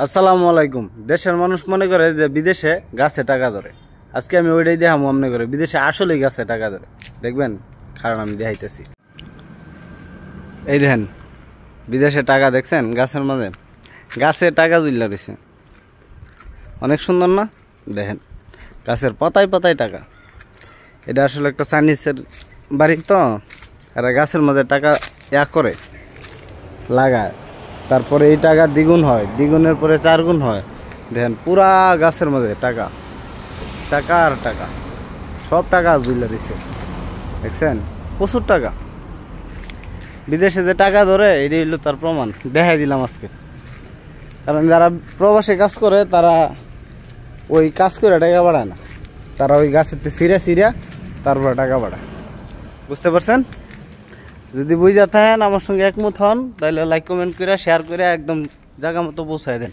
আসসালামু আলাইকুম। দেশের মানুষ মনে করে যে বিদেশে গাছে টাকা ধরে। আজকে আমি ওইটাই দেখাবো মনে করে বিদেশে আসলেই গাছে টাকা ধরে। দেখবেন, কারণ আমি দেখাইতেছি। এই দেখেন, বিদেশে টাকা দেখছেন গাছের মাঝে, গাছে টাকা ঝুল্লা রয়েছে। অনেক সুন্দর না? দেখেন, গাছের পাতায় পাতায় টাকা। এটা আসলে একটা চাইনিজের বাড়ি তো, এরা গাছের মাঝে টাকা করে লাগায়, তারপরে এই টাকা দ্বিগুণ হয়, দ্বিগুণের পরে 4 গুণ হয়। দেখেন, পুরা গাছের মধ্যে টাকা টাকা আর টাকা, সব টাকা ঝুলে দিচ্ছে। দেখছেন, প্রচুর টাকা। বিদেশে যে টাকা ধরে এটাই হলো তার প্রমাণ, দেখাই দিলাম আজকে। কারণ যারা প্রবাসে কাজ করে তারা ওই কাজ করে টাকা বাড়ায় না, তারা ওই গাছের ছিঁড়া ছিঁড়া তারপরে টাকা বাড়ায়। বুঝতে পারছেন? যদি বুঝা থাকেন, আমার সঙ্গে একমত হন, তাহলে লাইক কমেন্ট করে শেয়ার করে একদম জায়গা মতো পৌঁছায় দেন।